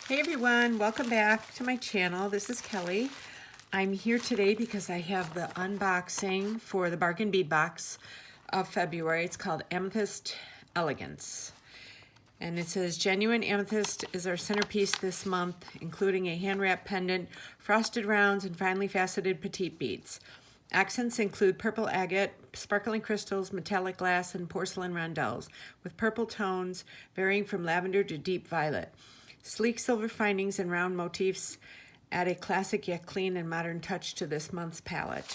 Hey everyone, welcome back to my channel. This is Kelly. I'm here today because I have the unboxing for the bargain bead box of February. It's called Amethyst Elegance. And it says genuine amethyst is our centerpiece this month, including a hand-wrapped pendant, frosted rounds, and finely faceted petite beads. Accents include purple agate, sparkling crystals, metallic glass, and porcelain rondelles, with purple tones varying from lavender to deep violet. Sleek silver findings and round motifs add a classic yet clean and modern touch to this month's palette.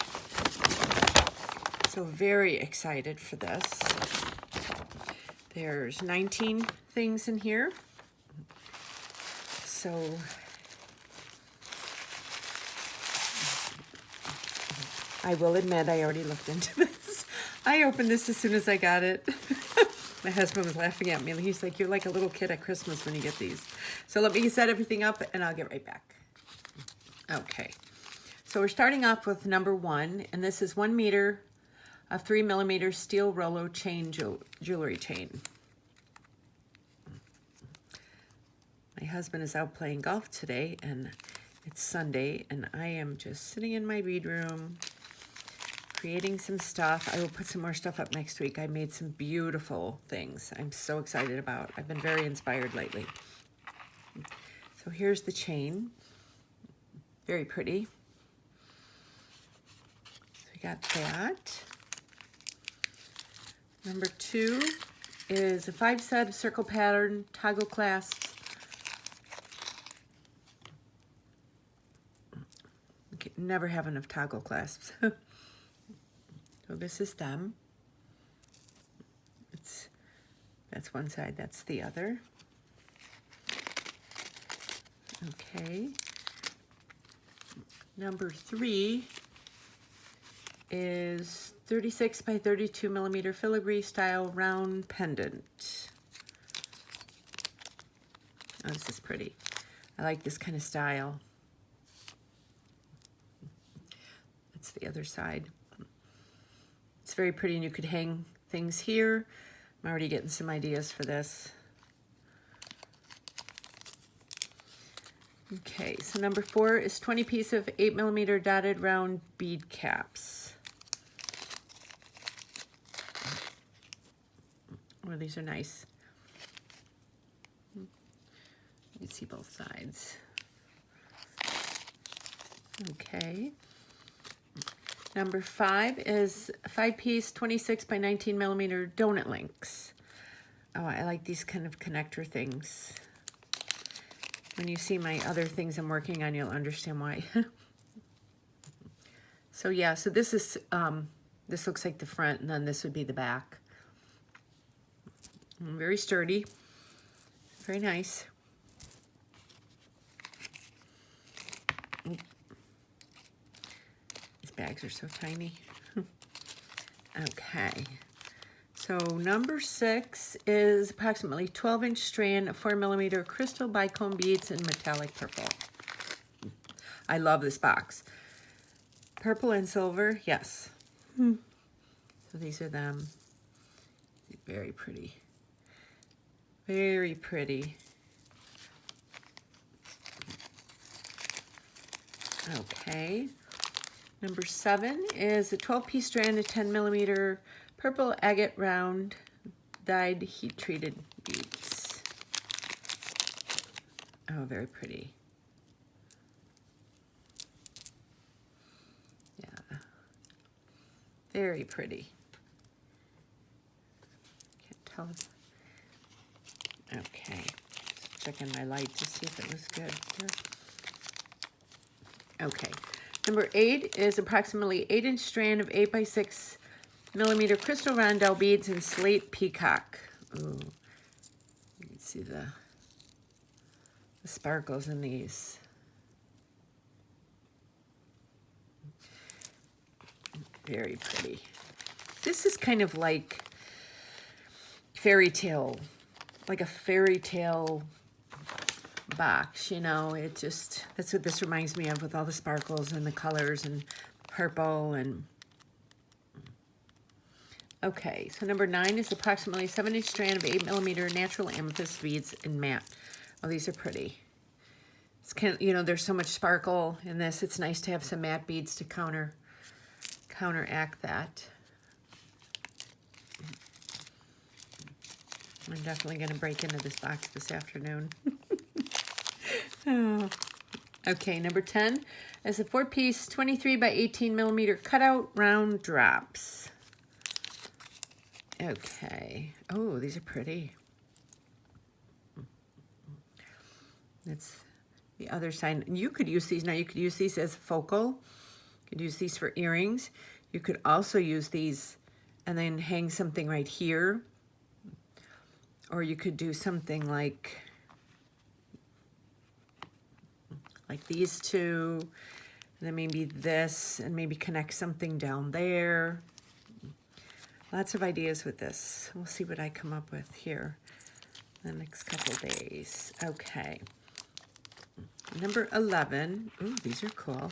So very excited for this. There's 19 things in here. So I will admit I already looked into this. I opened this as soon as I got it. My husband was laughing at me. He's like, you're like a little kid at Christmas when you get these. So let me set everything up and I'll get right back. Okay. So we're starting off with number 1. And this is 1 meter of 3mm steel Rollo chain jewelry chain. My husband is out playing golf today and it's Sunday. And I am just sitting in my bead room, creating some stuff. I will put some more stuff up next week. I made some beautiful things I'm so excited about. I've been very inspired lately. So here's the chain. Very pretty. So we got that. Number 2 is a 5-set of circle pattern toggle clasps. Okay, never have enough toggle clasps. So this is them. That's one side, that's the other. Okay. Number 3 is 36 by 32mm filigree style round pendant. Oh, this is pretty. I like this kind of style. That's the other side. It's very pretty and you could hang things here. I'm already getting some ideas for this. Okay, so number 4 is 20 piece of 8mm dotted round bead caps. Oh, these are nice. You can see both sides. Okay. Number 5 is a 5-piece 26 by 19mm donut links. Oh, I like these kind of connector things. When you see my other things I'm working on, you'll understand why. So yeah, so this is, this looks like the front, and then this would be the back. Very sturdy, very nice. These bags are so tiny. Okay. So number 6 is approximately 12-inch strand of 4mm crystal bicone beads in metallic purple. I love this box. Purple and silver, yes. So these are them. Very pretty. Very pretty. Okay. Number 7 is a 12-piece strand of 10mm purple agate round dyed heat-treated beads. Oh, very pretty. Yeah. Very pretty. Can't tell. Okay. Just checking my light to see if it was good. Okay. Number 8 is approximately 8-inch strand of 8 by 6mm crystal rondelle beads in slate peacock. Ooh, you can see the sparkles in these. Very pretty. This is kind of like fairy tale, like a fairy tale box, you know. It just, that's what this reminds me of, with all the sparkles and the colors and purple and okay. So number 9 is approximately 7-inch strand of 8mm natural amethyst beads in matte. Oh, these are pretty. It's kind of, you know, there's so much sparkle in this. It's nice to have some matte beads to counteract that. I'm definitely going to break into this box this afternoon. Oh. Okay, number 10 is a 4-piece 23 by 18 millimeter cutout round drops. Okay. Oh, these are pretty. That's the other side. You could use these now. You could use these as focal. You could use these for earrings. You could also use these and then hang something right here. Or you could do something like these two, and then maybe this, and maybe connect something down there. Lots of ideas with this. We'll see what I come up with here the next couple days. Okay. Number 11. Ooh, these are cool.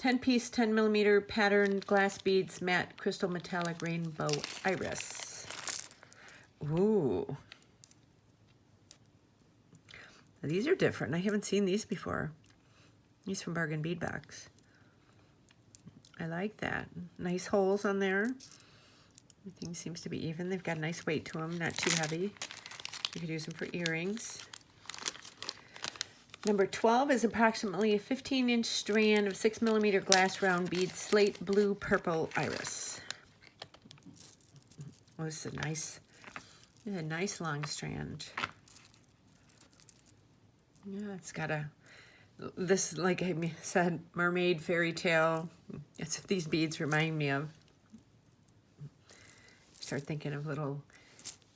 10-piece, 10 millimeter patterned glass beads, matte crystal metallic rainbow iris. Ooh. These are different. I haven't seen these before. These from Bargain Bead Box. I like that. Nice holes on there. Everything seems to be even. They've got a nice weight to them, not too heavy. You could use them for earrings. Number 12 is approximately a 15-inch strand of 6 millimeter glass round bead, slate blue purple iris. Oh, this is a nice long strand. Yeah, it's got this, like I said, mermaid fairy tale. It's what these beads remind me of. Start thinking of little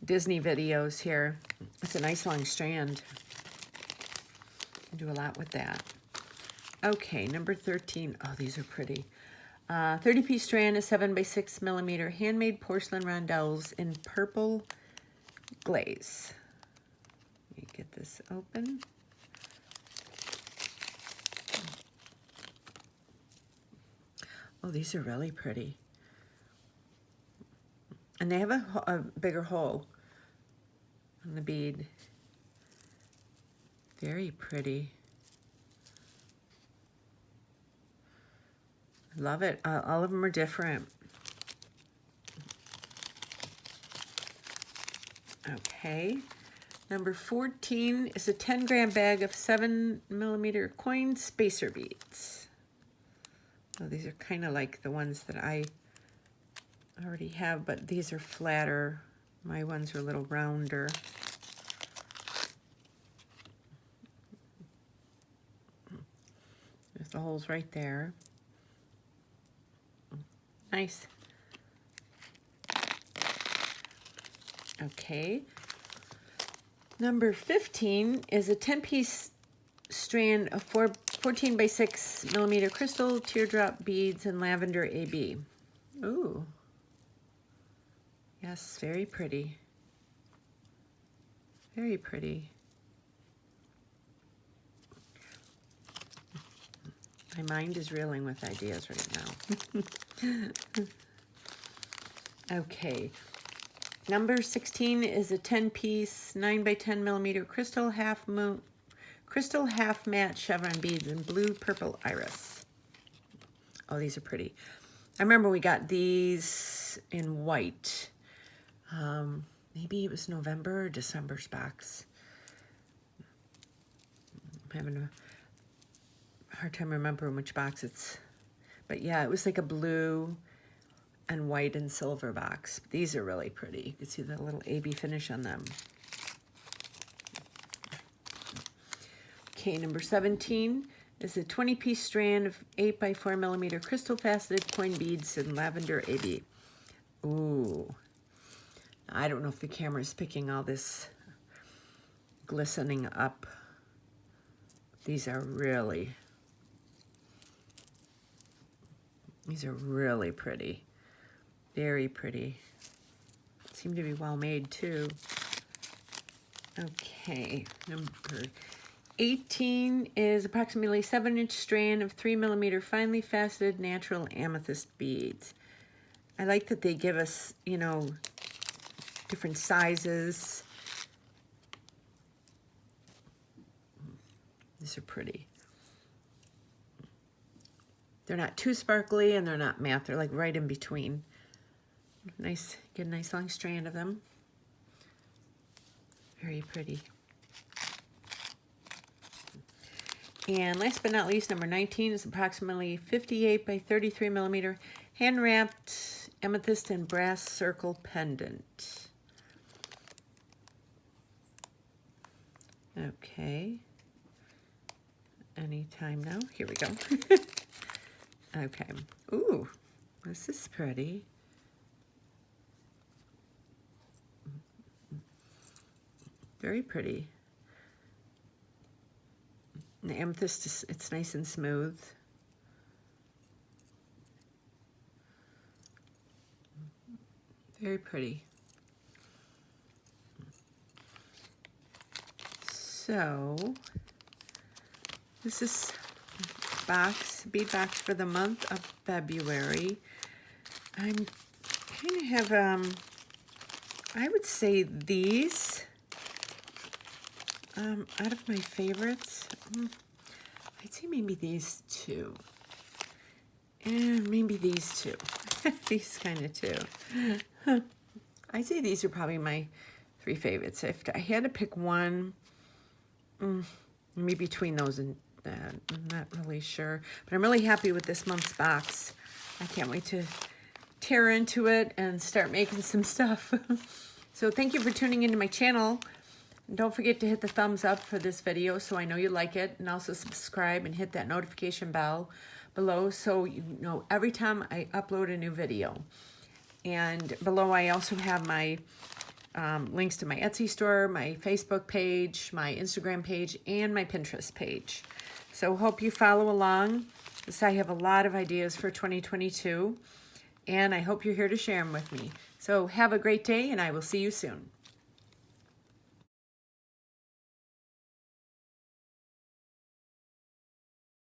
Disney videos here. It's a nice long strand. Do a lot with that. Okay, number 13. Oh, these are pretty. 30-piece strand of 7 by 6 millimeter handmade porcelain rondelles in purple glaze. Let me get this open. Oh, these are really pretty. And they have a bigger hole on the bead. Very pretty. Love it. All of them are different. Okay. Number 14 is a 10-gram bag of 7 millimeter coin spacer beads. Oh, these are kind of like the ones that I already have, but these are flatter. My ones are a little rounder. There's the holes right there. Nice. Okay. Number 15 is a 10-piece strand of 14 by 6 millimeter crystal teardrop beads and lavender AB. Ooh. Yes, very pretty. Very pretty. My mind is reeling with ideas right now. Okay. Number 16 is a 10-piece 9 by 10 millimeter crystal half matte chevron beads in blue purple iris. Oh, these are pretty. I remember we got these in white. Maybe it was November or December's box. I'm having a hard time remembering which box it's, but yeah, it was like a blue and white and silver box. These are really pretty. You can see the little AB finish on them. Okay, number 17 is a 20-piece strand of 8 by 4 millimeter crystal faceted coin beads in lavender AB. Ooh. I don't know if the camera's picking all this glistening up. These are really pretty. Very pretty. Seem to be well made too. Okay, number 18 is approximately 7-inch strand of 3 millimeter finely faceted natural amethyst beads. I like that they give us, you know, different sizes. These are pretty. They're not too sparkly and they're not matte. They're like right in between. Nice, get a nice long strand of them. Very pretty. And last but not least, number 19 is approximately 58 by 33 millimeter hand wrapped amethyst and brass circle pendant. Okay. Anytime now. Here we go. Okay. Ooh, this is pretty. Very pretty. The amethyst is, it's nice and smooth. Very pretty. So this is bead box for the month of February. I'm kind of have I would say these out of my favorites. I'd say maybe these two, and maybe these two. These kind of two. I'd say these are probably my 3 favorites. If I had to pick one, maybe between those and that, I'm not really sure. But I'm really happy with this month's box. I can't wait to tear into it and start making some stuff. So thank you for tuning into my channel. And don't forget to hit the thumbs up for this video so I know you like it. And also subscribe and hit that notification bell below so you know every time I upload a new video. And below I also have my links to my Etsy store, my Facebook page, my Instagram page, and my Pinterest page. So hope you follow along, because I have a lot of ideas for 2022, and I hope you're here to share them with me. So have a great day, and I will see you soon.